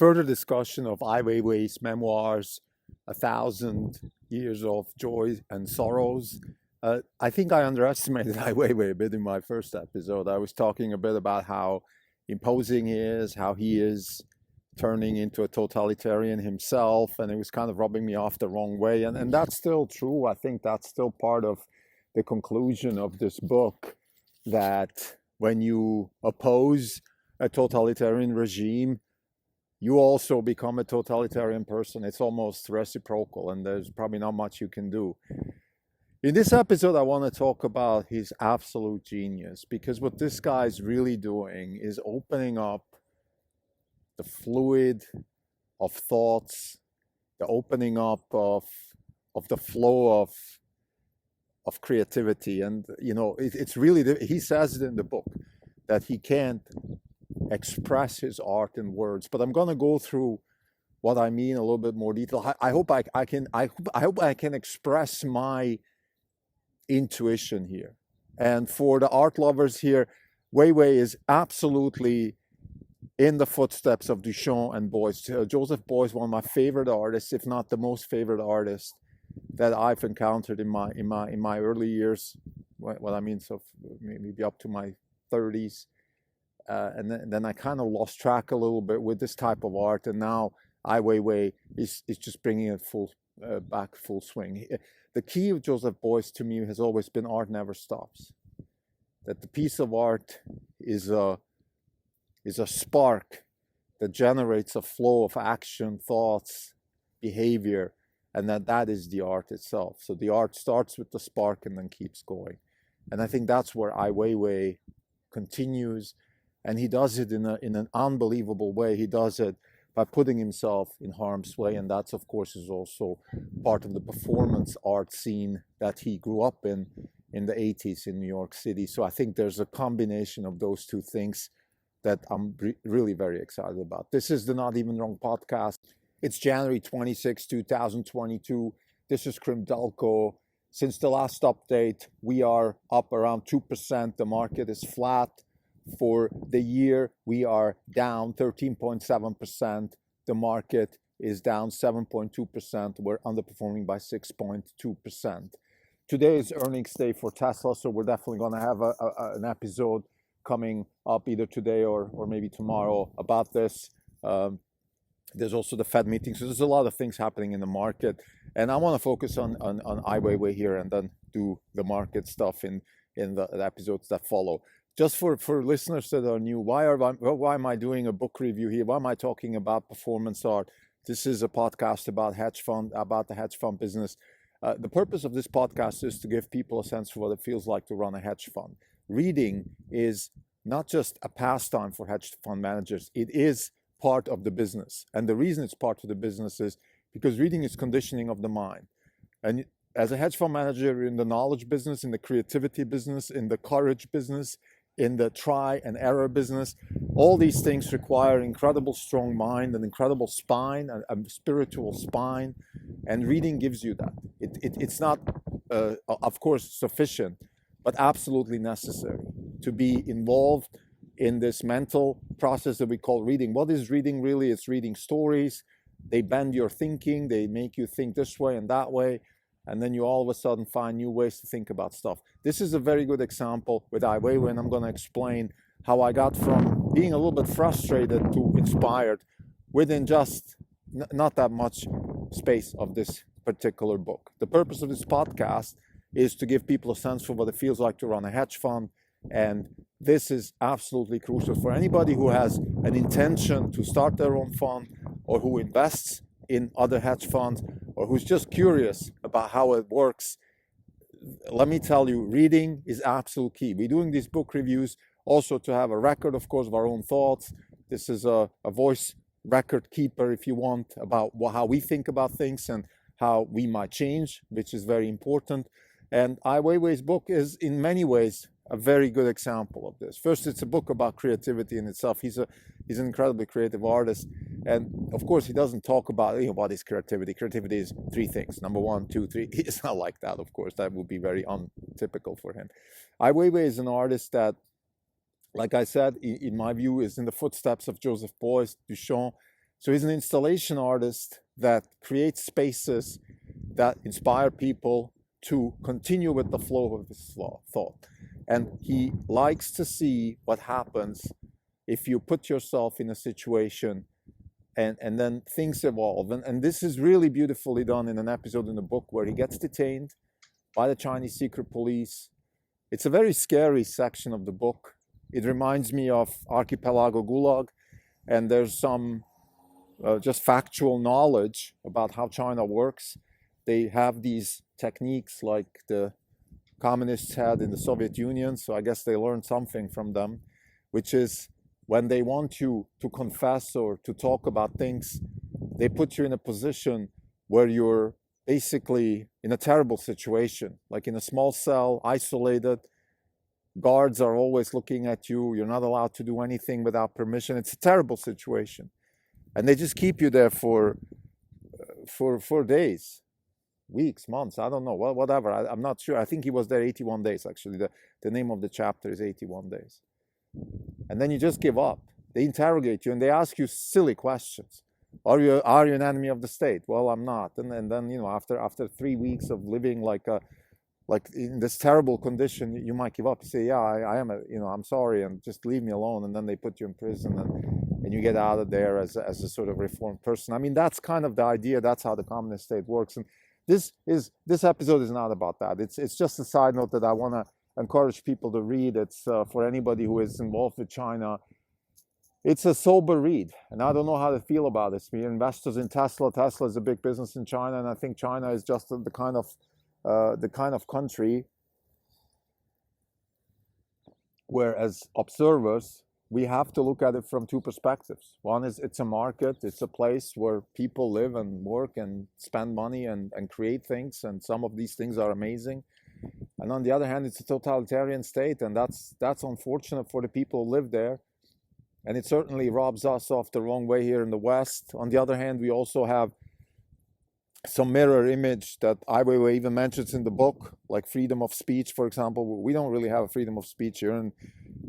further discussion of Ai Weiwei's memoirs, A Thousand Years of Joy and Sorrows. I think I underestimated Ai Weiwei a bit in my first episode. I was talking a bit about how imposing he is, how he is turning into a totalitarian himself, and it was kind of rubbing me off the wrong way. And that's still true. I think that's still part of the conclusion of this book, that when you oppose a totalitarian regime, you also become a totalitarian person. It's almost reciprocal, and there's probably not much you can do. In this episode, I want to talk about his absolute genius, because what this guy is really doing is opening up the fluid of thoughts, the opening up of the flow of creativity. And it's really, he says it in the book, that he can't express his art in words. But I'm going to go through what I mean in a little bit more detail. I hope I can express my intuition here. And for the art lovers here, Weiwei is absolutely in the footsteps of Duchamp and Beuys. Joseph Beuys, one of my favorite artists, if not the most favorite artist that I've encountered in my early years. What I mean, so maybe up to my 30s. And then I kind of lost track a little bit with this type of art, and now Ai Weiwei is just bringing it back full swing. The key of Joseph Beuys to me has always been art never stops. That the piece of art is a spark that generates a flow of action, thoughts, behavior, and that is the art itself. So the art starts with the spark and then keeps going. And I think that's where Ai Weiwei continues. And he does it in an unbelievable way. He does it by putting himself in harm's way. And that's, of course, is also part of the performance art scene that he grew up in the 80s in New York City. So I think there's a combination of those two things that I'm really very excited about. This is the Not Even Wrong podcast. It's January 26, 2022. This is Krim Dalko. Since the last update, we are up around 2%. The market is flat. For the year, we are down 13.7%. The market is down 7.2%. We're underperforming by 6.2%. Today is earnings day for Tesla, so we're definitely going to have an episode coming up either today or maybe tomorrow about this. There's also the Fed meeting, so there's a lot of things happening in the market. And I want to focus on Ai Weiwei here and then do the market stuff in the episodes that follow. Just for listeners that are new, why am I doing a book review here? Why am I talking about performance art? This is a podcast about the hedge fund business. The purpose of this podcast is to give people a sense of what it feels like to run a hedge fund. Reading is not just a pastime for hedge fund managers. It is part of the business. And the reason it's part of the business is because reading is conditioning of the mind. And as a hedge fund manager, you're in the knowledge business, in the creativity business, in the courage business, in the try and error business. All these things require incredible strong mind, an incredible spine, a spiritual spine, and reading gives you that. It's not, of course, sufficient, but absolutely necessary to be involved in this mental process that we call reading. What is reading really? It's reading stories. They bend your thinking. They make you think this way and that way. And then you all of a sudden find new ways to think about stuff. This is a very good example with Ai Weiwei, and I'm going to explain how I got from being a little bit frustrated to inspired within just not that much space of this particular book. The purpose of this podcast is to give people a sense for what it feels like to run a hedge fund. And this is absolutely crucial for anybody who has an intention to start their own fund, or who invests in other hedge funds, or who's just curious about how it works. Let me tell you, reading is absolute key. We're doing these book reviews also to have a record, of course, of our own thoughts. This is a voice record keeper, if you want, about how we think about things and how we might change, which is very important. And Ai Weiwei's book is, in many ways, a very good example of this. First, it's a book about creativity in itself. He's an incredibly creative artist. And of course, he doesn't talk about what is creativity. Creativity is three things. Number 1, 2, 3. It's not like that, of course. That would be very untypical for him. Ai Weiwei is an artist that, like I said, in my view, is in the footsteps of Joseph Beuys, Duchamp. So he's an installation artist that creates spaces that inspire people to continue with the flow of his thought. And he likes to see what happens if you put yourself in a situation and then things evolve. And this is really beautifully done in an episode in the book where he gets detained by the Chinese secret police. It's a very scary section of the book. It reminds me of Archipelago Gulag, and there's some just factual knowledge about how China works. They have these techniques like the communists had in the Soviet Union, so I guess they learned something from them, which is when they want you to confess or to talk about things, they put you in a position where you're basically in a terrible situation, like in a small cell, isolated. Guards are always looking at you. You're not allowed to do anything without permission. It's a terrible situation. And they just keep you there for days, weeks, months, I don't know, whatever. I'm not sure. I think he was there 81 days, actually. The name of the chapter is 81 days. And then you just give up. They interrogate you and they ask you silly questions. Are you an enemy of the state? Well, I'm not. And then, you know, after 3 weeks of living like in this terrible condition, you might give up. You say, yeah, I am, I'm sorry, and just leave me alone. And then they put you in prison and you get out of there as a sort of reformed person. I mean, that's kind of the idea. That's how the communist state works. And this episode is not about that. It's just a side note that I want to encourage people to read. It's for anybody who is involved with China. It's a sober read, and I don't know how to feel about this. We're investors in Tesla. Tesla is a big business in China, and I think China is just the kind of country where, as observers, we have to look at it from two perspectives. One is it's a market, it's a place where people live and work and spend money and create things, and some of these things are amazing. And on the other hand, it's a totalitarian state, and that's unfortunate for the people who live there. And it certainly robs us of the wrong way here in the West. On the other hand, we also have some mirror image that Ai Weiwei even mentions in the book, like freedom of speech, for example. We don't really have a freedom of speech here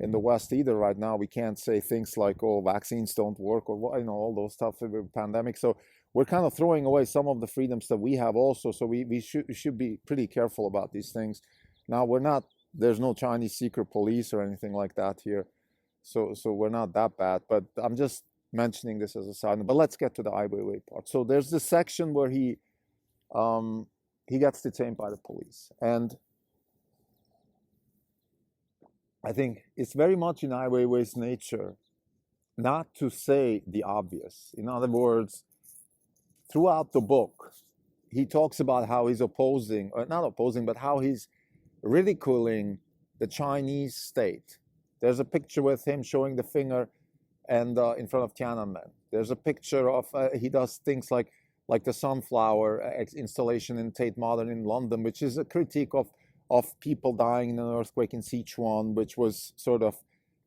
in the West either right now. We can't say things like, oh, vaccines don't work, or all those stuff with the pandemic. So we're kind of throwing away some of the freedoms that we have also. So we should be pretty careful about these things. Now, there's no Chinese secret police or anything like that here. So we're not that bad, but I'm just mentioning this as a side note. But let's get to the Ai Weiwei part. So there's this section where he gets detained by the police, and I think it's very much in Ai Weiwei's nature not to say the obvious. In other words, throughout the book, he talks about how he's opposing, or not opposing, but how he's ridiculing the Chinese state. There's a picture with him showing the finger and in front of Tiananmen. There's a picture of, he does things like the sunflower installation in Tate Modern in London, which is a critique of people dying in an earthquake in Sichuan, which was sort of,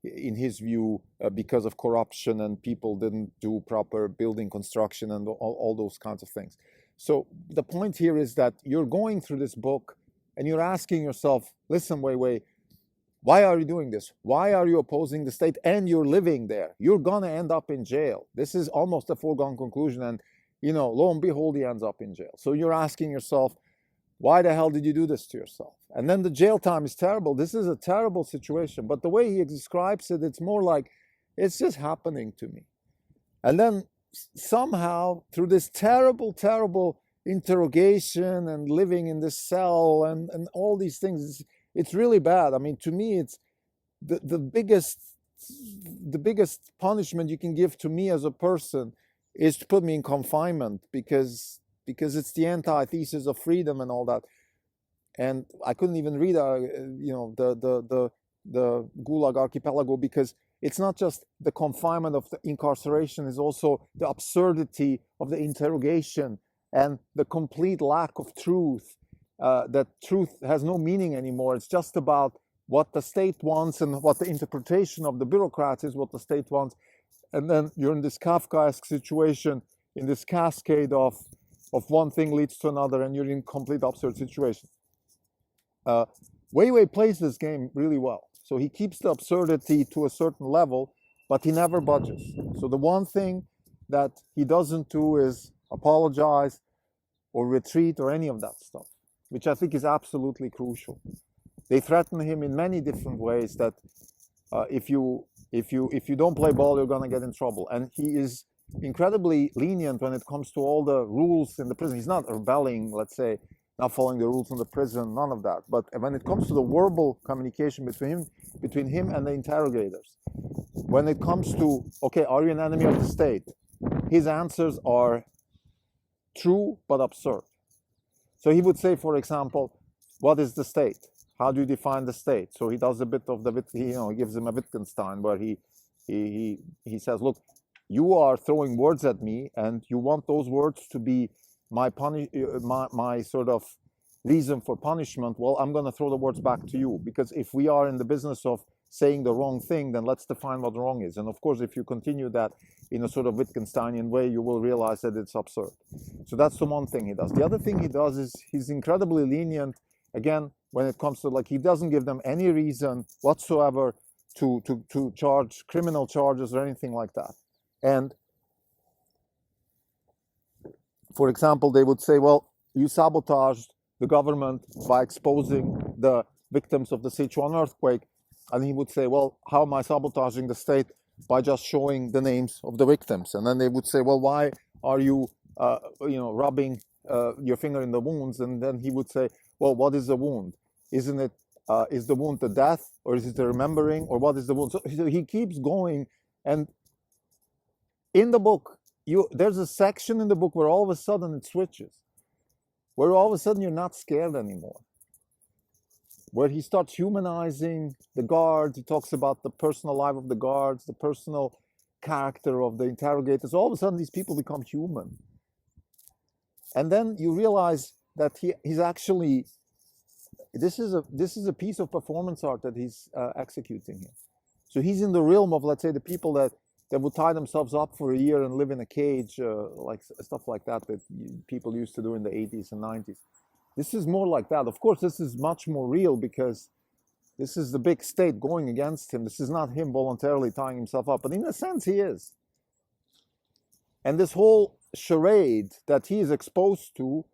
in his view, because of corruption and people didn't do proper building construction and all those kinds of things. So the point here is that you're going through this book and you're asking yourself, listen, Weiwei, why are you doing this? Why are you opposing the state? And you're living there. You're going to end up in jail. This is almost a foregone conclusion. And, lo and behold, he ends up in jail. So you're asking yourself, why the hell did you do this to yourself? And then the jail time is terrible. This is a terrible situation. But the way he describes it, it's more like, it's just happening to me. And then somehow, through this terrible, terrible interrogation and living in this cell and all these things, it's really bad. I mean, to me, it's the biggest punishment you can give to me as a person is to put me in confinement because it's the antithesis of freedom and all that. And I couldn't even read, the Gulag Archipelago, because it's not just the confinement of the incarceration; it's also the absurdity of the interrogation and the complete lack of truth. That truth has no meaning anymore. It's just about what the state wants and what the interpretation of the bureaucrats is what the state wants. And then you're in this Kafkaesque situation, in this cascade of one thing leads to another, and you're in complete absurd situation. Weiwei plays this game really well. So he keeps the absurdity to a certain level, but he never budges. So the one thing that he doesn't do is apologize or retreat or any of that stuff, which I think is absolutely crucial. They threaten him in many different ways that if you don't play ball, you're gonna get in trouble. And he is incredibly lenient when it comes to all the rules in the prison. He's not rebelling, let's say, not following the rules in the prison, none of that. But when it comes to the verbal communication between him and the interrogators, when it comes to, okay, are you an enemy of the state? His answers are true but absurd. So he would say, for example, what is the state? How do you define the state? So he does a bit of the, he gives him a Wittgenstein where he says, look, you are throwing words at me, and you want those words to be my sort of reason for punishment. Well, I'm going to throw the words back to you, because if we are in the business of saying the wrong thing, then let's define what wrong is. And of course, if you continue that in a sort of Wittgensteinian way, you will realize that it's absurd. So that's the one thing he does. The other thing he does is he's incredibly lenient, again, when it comes to, like, he doesn't give them any reason whatsoever to charge criminal charges or anything like that. And for example, they would say, well, you sabotaged the government by exposing the victims of the Sichuan earthquake. And he would say, well, how am I sabotaging the state? By just showing the names of the victims. And then they would say, well, why are you, rubbing your finger in the wounds? And then he would say, well, what is the wound? Isn't it, is the wound the death, or is it the remembering, or what is the wound? So he keeps going. And in the book, there's a section in the book where all of a sudden it switches, where all of a sudden you're not scared anymore, where he starts humanizing the guards. He talks about the personal life of the guards, the personal character of the interrogators. All of a sudden, these people become human. And then you realize that he's actually, this is a piece of performance art that he's executing here. So he's in the realm of, let's say, the people that would tie themselves up for a year and live in a cage, like stuff like that people used to do in the 80s and 90s. This is more like that. Of course, this is much more real, because this is the big state going against him. This is not him voluntarily tying himself up, but in a sense he is. And this whole charade that he is exposed to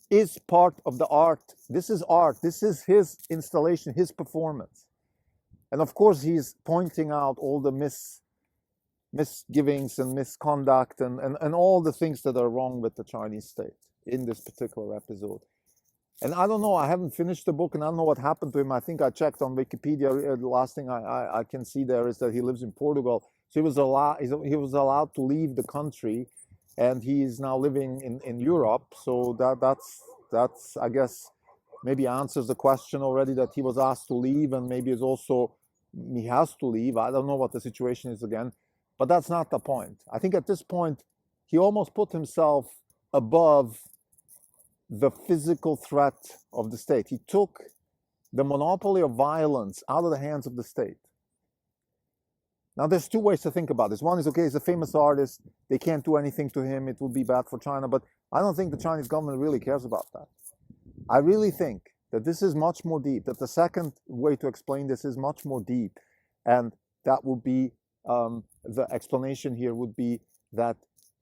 is part of the art. This is art. This is his installation, his performance. And of course, he's pointing out all the misgivings and misconduct and all the things that are wrong with the Chinese state in this particular episode. And I don't know, I haven't finished the book, and I don't know what happened to him. I think I checked on Wikipedia. The last thing I can see there is that he lives in Portugal. So he was allowed to leave the country, and he is now living in Europe. So that's I guess maybe answers the question already, that he was asked to leave, and maybe it's also he has to leave. I don't know what the situation is again, but that's not the point. I think at this point he almost put himself above the physical threat of the state. He took the monopoly of violence out of the hands of the state. Now, there's two ways to think about this. One is, okay, he's a famous artist. They can't do anything to him. It would be bad for China. But I don't think the Chinese government really cares about that. I really think that this is much more deep, that the second way to explain this is much more deep. And that would be, the explanation here would be that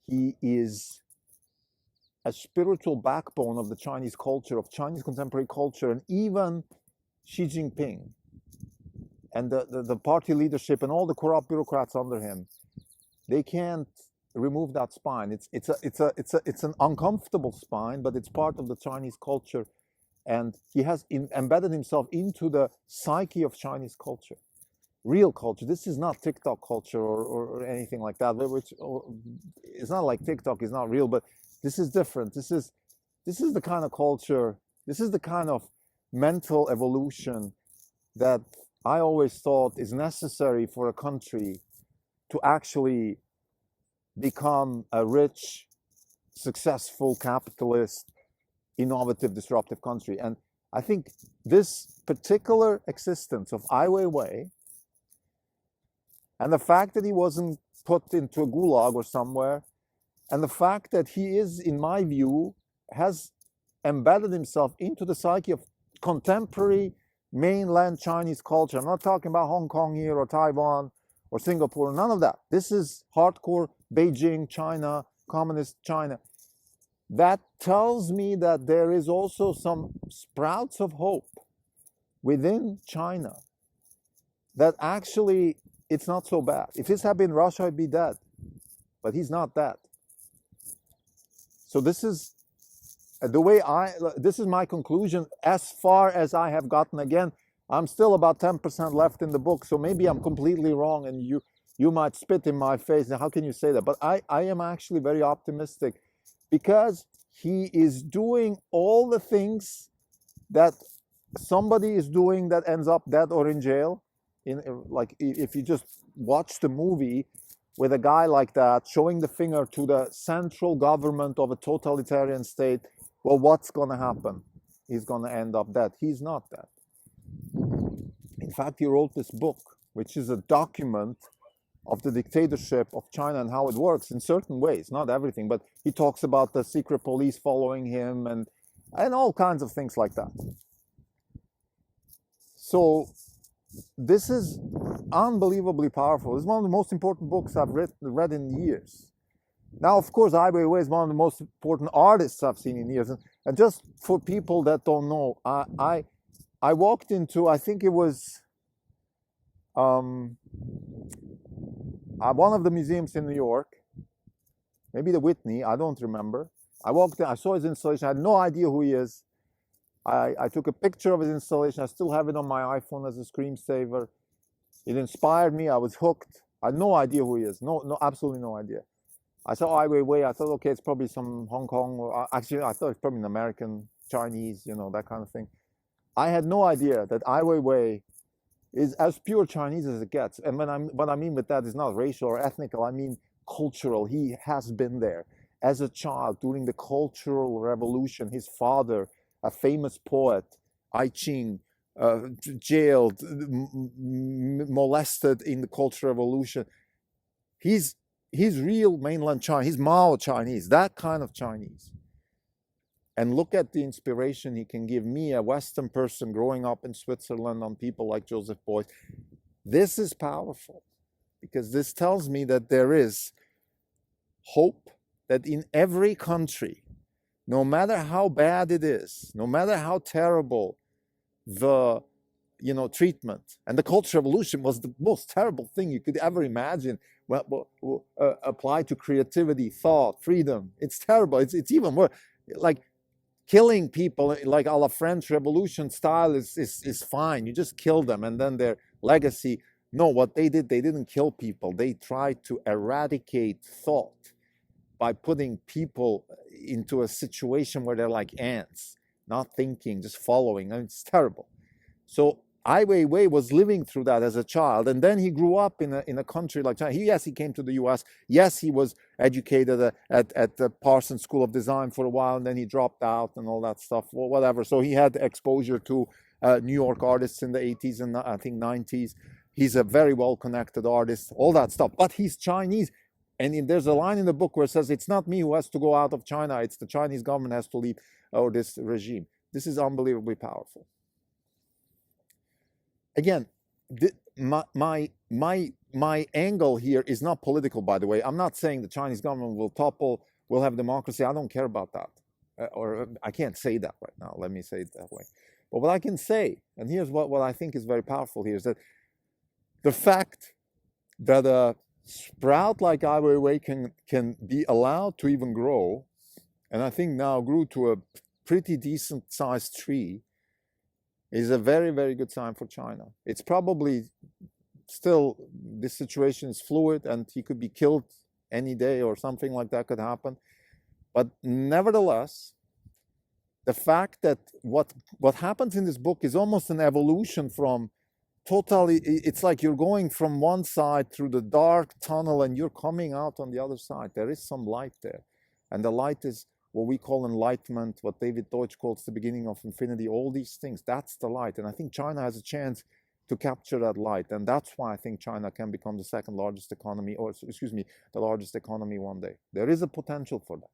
he is a spiritual backbone of the Chinese culture, of Chinese contemporary culture, and even Xi Jinping and the party leadership and all the corrupt bureaucrats under him, they can't remove that spine. It's an uncomfortable spine, but it's part of the Chinese culture, and he has embedded himself into the psyche of Chinese culture, real culture. This is not TikTok culture or anything like that. It's not like TikTok is not real, but this is different. This is the kind of culture, this is the kind of mental evolution that I always thought is necessary for a country to actually become a rich, successful, capitalist, innovative, disruptive country. And I think this particular existence of Ai Weiwei, and the fact that he wasn't put into a gulag or somewhere, and the fact that he is, in my view, has embedded himself into the psyche of contemporary mainland Chinese culture. I'm not talking about Hong Kong here or Taiwan or Singapore, none of that. This is hardcore Beijing, China, communist China. That tells me that there is also some sprouts of hope within China, that actually it's not so bad. If this had been Russia, I'd be dead. But he's not that. So this is this is my conclusion as far as I have gotten. Again, I'm still about 10% left in the book, so maybe I'm completely wrong and you might spit in my face. How can you say that? But I am actually very optimistic, because he is doing all the things that somebody is doing that ends up dead or in jail. Like, if you just watch the movie with a guy like that showing the finger to the central government of a totalitarian state, well, what's going to happen? He's going to end up dead. He's not dead. In fact, he wrote this book, which is a document of the dictatorship of China and how it works in certain ways, not everything, but he talks about the secret police following him and all kinds of things like that. So this is unbelievably powerful. It's one of the most important books I've read in years. Now, of course, Ai Weiwei is one of the most important artists I've seen in years. And just for people that don't know, I walked into, I think it was one of the museums in New York, maybe the Whitney, I don't remember. I walked in, I saw his installation, I had no idea who he is. I took a picture of his installation. I still have it on my iPhone as a screensaver. It inspired me. I was hooked. I had no idea who he is. No, absolutely no idea. I saw Ai Weiwei. I thought, okay, it's probably some Hong Kong, or actually, I thought it's probably an American, Chinese, that kind of thing. I had no idea that Ai Weiwei is as pure Chinese as it gets. And what I mean with that is not racial or ethnical. I mean cultural. He has been there as a child during the Cultural Revolution. His father, a famous poet, Ai Ching, jailed, molested in the Cultural Revolution. He's real mainland Chinese. He's Mao Chinese, that kind of Chinese. And look at the inspiration he can give me, a Western person growing up in Switzerland, on people like Joseph Beuys. This is powerful, because this tells me that there is hope, that in every country, no matter how bad it is, no matter how terrible the treatment, and the Cultural Revolution was the most terrible thing you could ever imagine, applied to creativity, thought, freedom. It's terrible. It's even worse. Like, killing people, like a la French Revolution style, is fine. You just kill them, and then their legacy. No, what they did, they didn't kill people. They tried to eradicate thought by putting people into a situation where they're like ants, not thinking, just following. I mean, it's terrible. So Ai Weiwei was living through that as a child, and then he grew up in a country like China. Yes, he came to the U.S. Yes, he was educated at the Parsons School of Design for a while, and then he dropped out and all that stuff, or whatever. So he had exposure to New York artists in the 80s and I think 90s. He's a very well-connected artist, all that stuff. But he's Chinese. And there's a line in the book where it says, it's not me who has to go out of China, it's the Chinese government has to leave, or this regime. This is unbelievably powerful. Again, my angle here is not political, by the way. I'm not saying the Chinese government will topple, will have democracy. I don't care about that. Or I can't say that right now. Let me say it that way. But what I can say, and here's what I think is very powerful here, is that the fact that a sprout like Ai Weiwei can be allowed to even grow, and I think now grew to a pretty decent sized tree, is a very, very good sign for China. It's probably still, this situation is fluid and he could be killed any day or something like that could happen. But nevertheless, the fact that what happens in this book is almost an evolution from totally, it's like you're going from one side through the dark tunnel and you're coming out on the other side. There is some light there. And the light is what we call enlightenment, what David Deutsch calls the beginning of infinity, all these things. That's the light. And I think China has a chance to capture that light. And that's why I think China can become the second largest economy, or excuse me, the largest economy one day. There is a potential for that.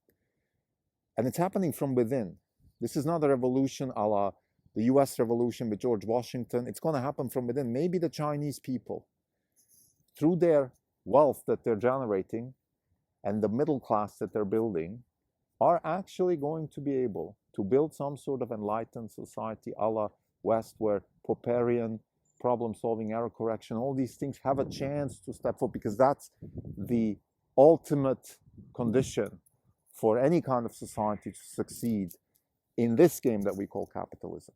And it's happening from within. This is not a revolution a la the US Revolution with George Washington. It's going to happen from within. Maybe the Chinese people, through their wealth that they're generating, and the middle class that they're building are actually going to be able to build some sort of enlightened society a la West, where Popperian problem solving, error correction, all these things have a chance to step forward, because that's the ultimate condition for any kind of society to succeed in this game that we call capitalism.